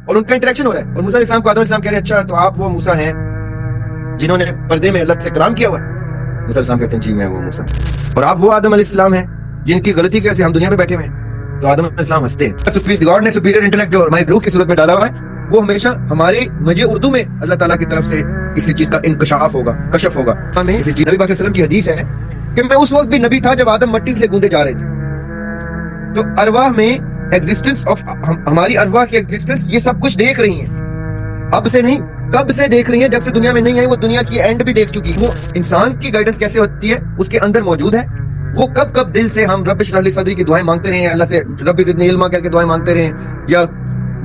اور ان کا انٹریکشن ہو رہا ہے. اور موسیٰ علیہ السلام کو آدم علیہ السلام کہہ رہے ہیں اچھا تو آپ وہ موسیٰ ہیں جنہوں نے پردے میں اللہ سے کلام کیا ہوا ہے؟ موسیٰ علیہ السلام کہتے ہیں جی میں وہ موسیٰ. اور آپ وہ آدم علیہ السلام ہیں جن کی غلطی کی وجہ سے ہم دنیا میں بیٹھے ہوئے ہیں. تو آدم علیہ السلام ہنستے ہیں. گاڈ نے سپیریئر انٹلیکٹ جو ہماری روح کی صورت میں ڈالا ہوا ہے وہ ہمیشہ ہمارے مجھے اردو میں اللہ تعالیٰ کی طرف سے کسی چیز کا انکشاف ہوگا, کشف ہوگا. نبی پاک صلی اللہ علیہ وسلم کی حدیث ہے کہ میں اس وقت بھی نبی تھا جب آدم مٹی سے گوندے جا رہے تھے. تو ارواح میں ایگزسٹنس آف ہماری ارواح کی ایگزسٹنس یہ سب کچھ دیکھ رہی ہیں. اب سے نہیں, کب سے دیکھ رہی ہیں, جب سے دنیا میں نہیں آئی. وہ دنیا کی اینڈ بھی دیکھ چکی. وہ انسان کی گائیڈنس کیسے ہوتی ہے اس کے اندر موجود ہے. وہ کب کب دل سے ہم رب اشرح لی صدری کی دعائیں مانگتے رہے ہیں, اللہ سے رب زدنی علما کر کے دعائیں مانگتے رہے ہیں, یا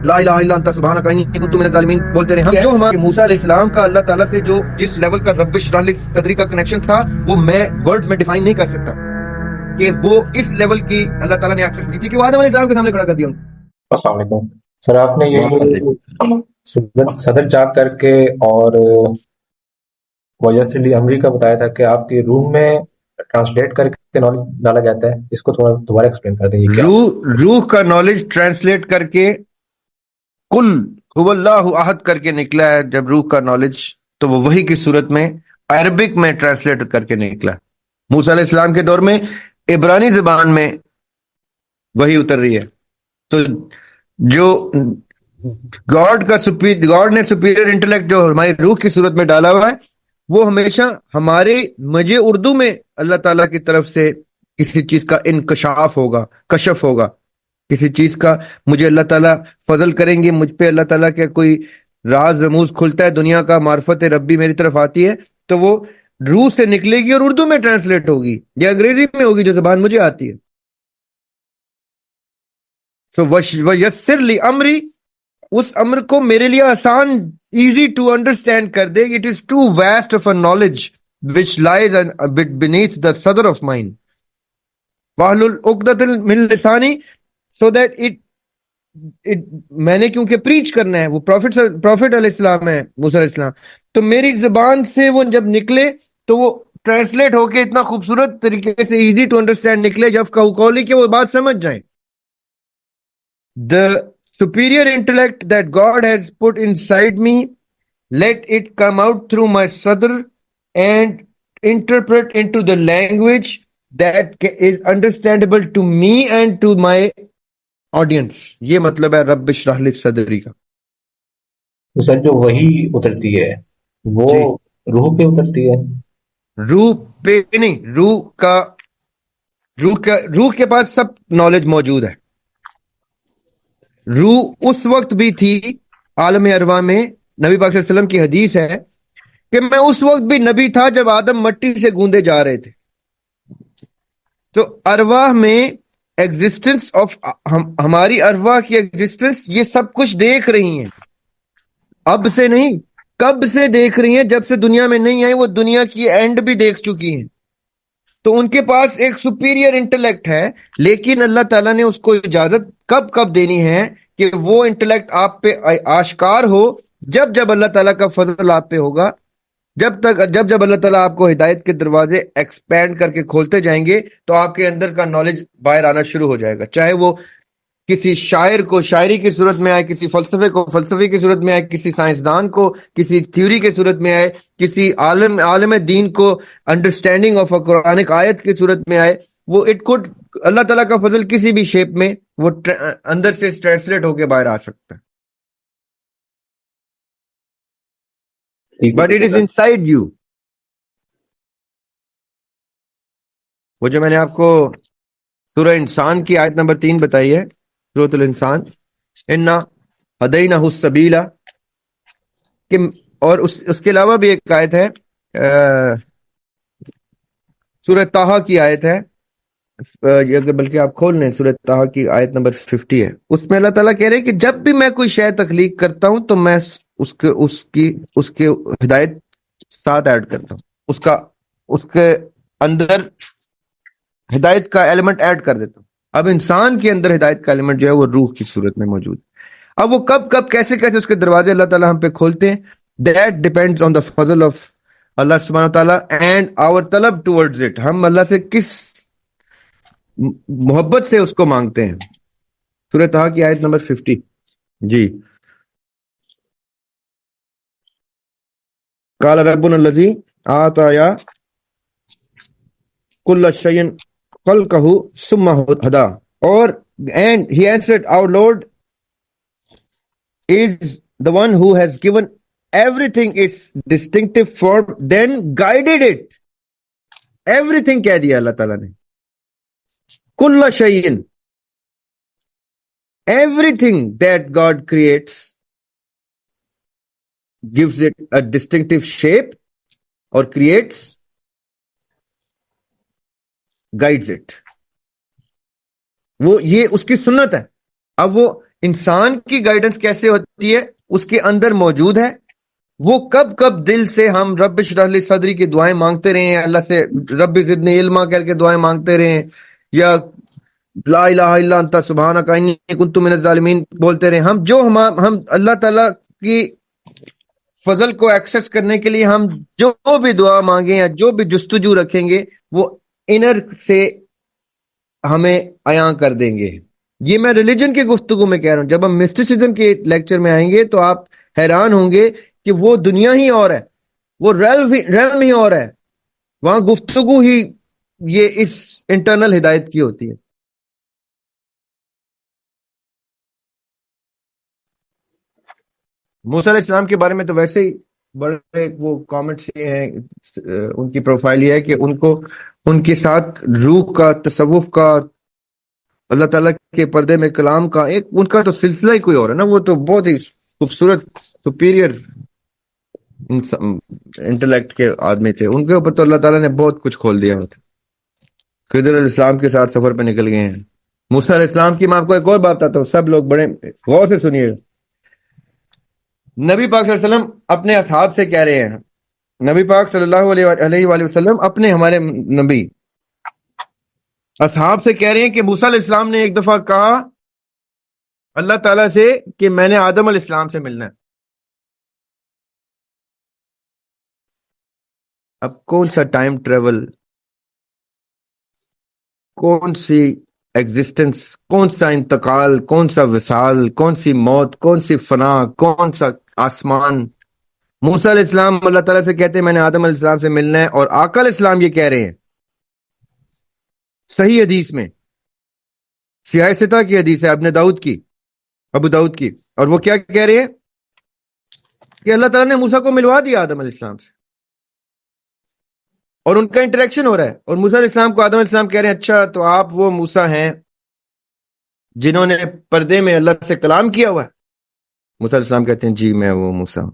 لا الہ الا انت سبحانک انی کنت من الظالمین بولتے رہے. ہم جو ہمارے موسیٰ علیہ السلام کا اللہ تعالیٰ سے جو جس لیول کا رب اشرح لی صدری کا کنیکشن تھا وہ میں ورڈز میں ڈیفائن نہیں کر سکتا کہ وہ اس لیول کی اللہ تعالیٰ نے ایکسس دی تھی کہ وہ آدم علیہ السلام کے سامنے کھڑا کر دیا. السلام علیکم سر. آپ نے یہ صدر چاک کر کے اور ویسر امری کا بتایا تھا کہ آپ کی روم میں ٹرانسلیٹ کر کے نالج ڈالا جاتا ہے, اس کو تھوڑا دوبارہ ایکسپلین کر دیں. روح کا نالج ٹرانسلیٹ کر کے کل هو اللہ احد کر کے نکلا ہے. جب روح کا نالج تو وہ وحی کی صورت میں عربک میں ٹرانسلیٹ کر کے نکلا. موسیٰ علیہ السلام کے دور میں عبرانی زبان میں وحی اتر رہی ہے. تو جو گاڈ نے سپیریئر انٹلیکٹ جو ہماری روح کی صورت میں ڈالا ہوا ہے وہ ہمیشہ ہمارے مجھے اردو میں اللہ تعالیٰ کی طرف سے کسی چیز کا انکشاف ہوگا, کشف ہوگا. کسی چیز کا مجھے اللہ تعالیٰ فضل کریں گے, مجھ پہ اللہ تعالیٰ کا کوئی راز رموز کھلتا ہے, دنیا کا معرفت ربی میری طرف آتی ہے تو وہ روح سے نکلے گی اور اردو میں ٹرانسلیٹ ہوگی یا انگریزی میں ہوگی جو زبان مجھے آتی ہے. وَيَسِّرْ لِي أَمْرِي, اس امر کو میرے لیے آسان, ایزی ٹو انڈرسٹینڈ کر دے. It is too vast of a knowledge which lies a bit beneath the sadr of mine. وَاحْلُلْ عُقْدَةً مِّن لِسَانِي, so that میں نے کیونکہ پریچ کرنا ہے, وہ پروفٹ علیہ السلام ہے موسیٰ علیہ السلام, تو میری زبان سے وہ جب نکلے تو وہ ٹرانسلیٹ ہو کے اتنا خوبصورت طریقے سے ایزی ٹو انڈرسٹینڈ نکلے جب قولی کہ وہ بات سمجھ جائیں. The superior intellect that God has put inside me, let it come out through my sadr and interpret into the language that is understandable to me and to my audience. یہ مطلب ہے رب اشرح لی صدری کا. سر جو وہی اترتی ہے وہ روح پہ اترتی ہے؟ روح پہ نہیں, روح کے پاس سب نالج موجود ہے. روح اس وقت بھی تھی عالم ارواح میں. نبی پاک صلی اللہ علیہ وسلم کی حدیث ہے کہ میں اس وقت بھی نبی تھا جب آدم مٹی سے گوندے جا رہے تھے. تو ارواح میں ایگزسٹنس آف ہماری ارواح کی ایگزسٹنس یہ سب کچھ دیکھ رہی ہیں. اب سے نہیں, کب سے دیکھ رہی ہیں, جب سے دنیا میں نہیں آئی. وہ دنیا کی اینڈ بھی دیکھ چکی ہیں. تو ان کے پاس ایک سپیریئر انٹلیکٹ ہے, لیکن اللہ تعالیٰ نے اس کو اجازت کب دینی ہے کہ وہ انٹلیکٹ آپ پہ آشکار ہو, جب اللہ تعالیٰ کا فضل آپ پہ ہوگا. جب اللہ تعالیٰ آپ کو ہدایت کے دروازے ایکسپینڈ کر کے کھولتے جائیں گے تو آپ کے اندر کا نالج باہر آنا شروع ہو جائے گا. چاہے وہ کسی شاعر کو شاعری کی صورت میں آئے, کسی فلسفے کو فلسفے کی صورت میں آئے, کسی سائنسدان کو کسی تھیوری کی صورت میں آئے, کسی عالم دین کو انڈرسٹینڈنگ آف اے قرآنک آیت کی صورت میں آئے. وہ اللہ تعالیٰ کا فضل کسی بھی شیپ میں وہ اندر سے ٹرانسلیٹ ہو کے باہر آ سکتا ہے. But it is inside you. وہ جو میں نے آپ کو سورہ انسان کی آیت نمبر 3 بتائی ہے, سورۃ الانسان, انا ہدیناہ السبیل, کہ اور اس کے علاوہ بھی ایک آیت ہے سورہ طٰہٰ کی آیت ہے, بلکہ آپ کھول لیں, سورہ طٰہٰ کی آیت نمبر 50 ہے. اس میں اللہ تعالیٰ کہہ رہے ہیں کہ جب بھی میں کوئی شے تخلیق کرتا ہوں تو میں اس کے ہدایت ساتھ ایڈ کرتا ہوں, اس کے اندر ہدایت کا ایلیمنٹ ایڈ کر دیتا ہوں. اب انسان کے اندر ہدایت کا ایلیمنٹ جو ہے وہ روح کی صورت میں موجود ہے. اب وہ کب کیسے اس کے دروازے اللہ تعالیٰ ہم پہ کھولتے ہیں, that depends on the Fazal of اللہ سبحانہ تعالیٰ اینڈ آور طلب ٹورڈز اٹ. ہم اللہ سے کس محبت سے اس کو مانگتے ہیں. سورہ طٰہٰ کی آیت نمبر 50. جی قال ربنا الذي آتى كل شيء خلقه ثم هدى. Or and he answered, our Lord is the one who has given everything its distinctive form, then guided it. Everything کہہ دیا اللہ تعالیٰ نے. کل شیء, everything that God creates gives it a distinctive shape or creates, guides it. وہ یہ اس کی سنت ہے. اب وہ انسان کی گائیڈنس کیسے ہوتی ہے اس کے اندر موجود ہے. وہ کب کب دل سے ہم رب اشرح لی صدری کی دعائیں مانگتے رہے ہیں, اللہ سے رب زدنی علما کر کے دعائیں مانگتے رہے ہیں, یا لا الہ الا انت سبحانک انی کنت من الظالمین بولتے رہے. ہم اللہ تعالیٰ کی فضل کو ایکسس کرنے کے لیے ہم جو بھی دعا مانگیں یا جو بھی جستجو رکھیں گے وہ انر سے ہمیں عیاں کر دیں گے. یہ میں ریلیجن کی گفتگو میں کہہ رہا ہوں. جب ہم مسٹیسزم کے لیکچر میں آئیں گے تو آپ حیران ہوں گے کہ وہ دنیا ہی اور ہے, وہ ریلم ہی اور ہے, وہاں گفتگو ہی یہ اس انٹرنل ہدایت کی ہوتی ہے. موسیٰ علیہ السلام کے بارے میں تو ویسے ہی بڑے وہ کامنٹس یہ ہیں, ان کی پروفائل یہ ہے کہ ان کو ان کے ساتھ روح کا, تصوف کا, اللہ تعالیٰ کے پردے میں کلام کا ایک ان کا تو سلسلہ ہی کوئی اور ہے نا. وہ تو بہت ہی خوبصورت سپیریئر انٹلیکٹ کے آدمی تھے. ان کے اوپر تو اللہ تعالیٰ نے بہت کچھ کھول دیا ہوتا. خضر علیہ السلام کے ساتھ سفر پہ نکل گئے ہیں. موسیٰ علیہ السلام کی میں آپ کو ایک اور بات بتاتا ہوں, سب لوگ بڑے غور سے سنیے. نبی پاک صلی اللہ علیہ وسلم اپنے اصحاب سے کہہ رہے ہیں, نبی پاک صلی اللہ علیہ وآلہ وسلم اپنے ہمارے نبی اصحاب سے کہہ رہے ہیں کہ موسیٰ علیہ السلام نے ایک دفعہ کہا اللہ تعالیٰ سے کہ میں نے آدم علیہ السلام سے ملنا ہے. اب کون سا ٹائم ٹریول, کون سی ایگزسٹنس, کون سا انتقال, کون سا وصال, کون سی موت, کون سی فنا, کون سا آسمان. موسیٰ علیہ السلام اللہ تعالیٰ سے کہتے ہیں میں نے آدم علیہ السلام سے ملنا ہے, اور آقا علیہ السلام یہ کہہ رہے ہیں صحیح حدیث میں, سیاہ ستہ کی حدیث ہے, ابو داؤد کی, اور وہ کیا کہہ رہے ہیں کہ اللہ تعالیٰ نے موسیٰ کو ملوا دیا آدم علیہ السلام سے, اور ان کا انٹریکشن ہو رہا ہے. اور موسیٰ علیہ السلام کو آدم علیہ السلام کہہ رہے ہیں اچھا تو آپ وہ موسیٰ ہیں جنہوں نے پردے میں اللہ سے کلام کیا ہوا ہے. موسیٰ علیہ السلام کہتے ہیں جی میں وہ موسیٰ ہوں.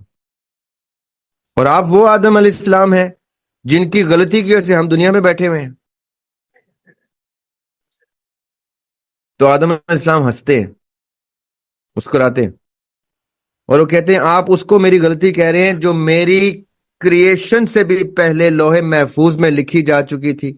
اور آپ وہ آدم علیہ السلام ہیں جن کی غلطی کی وجہ سے ہم دنیا میں بیٹھے ہوئے ہیں. تو آدم علیہ السلام ہنستے ہیں, مسکراتے ہیں, اور وہ کہتے ہیں آپ اس کو میری غلطی کہہ رہے ہیں جو میری کریشن سے بھی پہلے لوح محفوظ میں لکھی جا چکی تھی.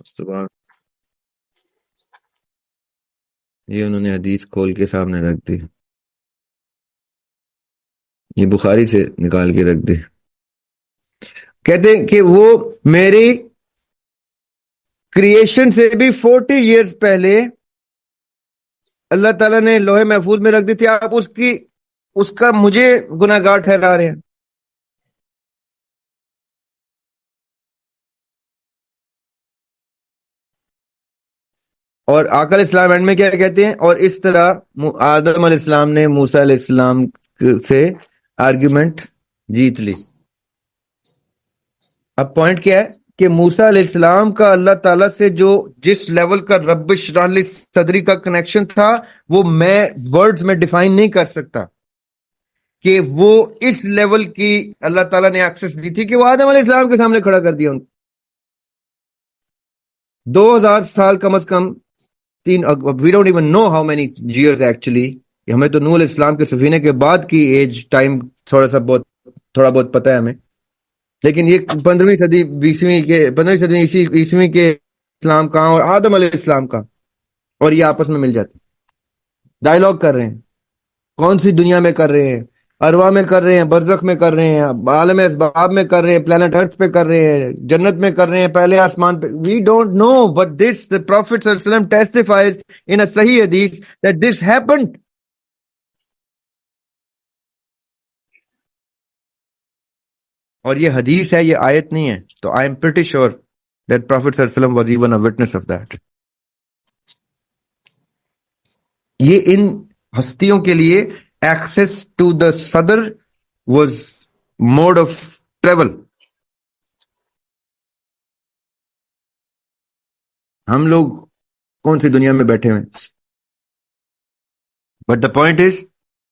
سبحان, یہ انہوں نے حدیث کھول کے سامنے رکھ دی, یہ بخاری سے نکال کے رکھ دی. کہتے ہیں کہ وہ میری کریشن سے بھی 40 ایئرز پہلے اللہ تعالیٰ نے لوح محفوظ میں رکھ دی تھی, آپ اس کا مجھے گناہ گار ٹھہرا رہے ہیں. اور آقا علیہ السلام اینڈ میں کیا کہتے ہیں, اور اس طرح آدم علیہ السلام نے موسیٰ علیہ السلام سے آرگیومنٹ جیت لی. اب پوائنٹ کیا ہے کہ موسیٰ علیہ السلام کا اللہ تعالیٰ سے جس لیول کا رب اشرح لی صدری کا کنیکشن تھا وہ میں ورڈز میں ڈیفائن نہیں کر سکتا کہ وہ اس لیول کی اللہ تعالیٰ نے ایکسس دی تھی کہ وہ آدم علیہ السلام کے سامنے کھڑا کر دیا ان کو. 2000 سال کم از کم, we don't even know how many years actually. ہمیں تو نوح علیہ السلام کے سفینے کے بعد کی ایج ٹائم تھوڑا بہت پتہ ہے ہمیں, لیکن یہ 15ویں صدی عیسوی کے اسلام کا اور آدم علیہ السلام کا, اور یہ آپس میں مل جاتے ڈائیلاگ کر رہے ہیں. کون سی دنیا میں کر رہے ہیں, ارواح میں کر رہے ہیں, برزخ میں کر رہے ہیں, عالم اسباب میں کر رہے ہیں, پلانٹ ارتھ پہ کر رہے ہیں, جنت میں کر رہے ہیں, پہلے آسمان پہ. We don't know, but this the Prophet صلی اللہ علیہ وسلم testifies in a صحیح حدیث that this happened. اور یہ حدیث ہے, یہ آیت نہیں ہے. تو I am pretty sure that Prophet صلی اللہ علیہ وسلم was even a witness of that. یہ ان ہستیوں کے لیے ایکسس ٹو دا صدر واز موڈ آف ٹریول. ہم لوگ کون سی دنیا میں بیٹھے ہوئے. بٹ دا پوائنٹ از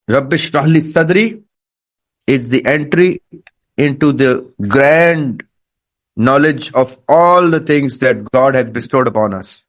رب اشرح لی صدری is the entry into the grand knowledge of all the things that God has bestowed upon us.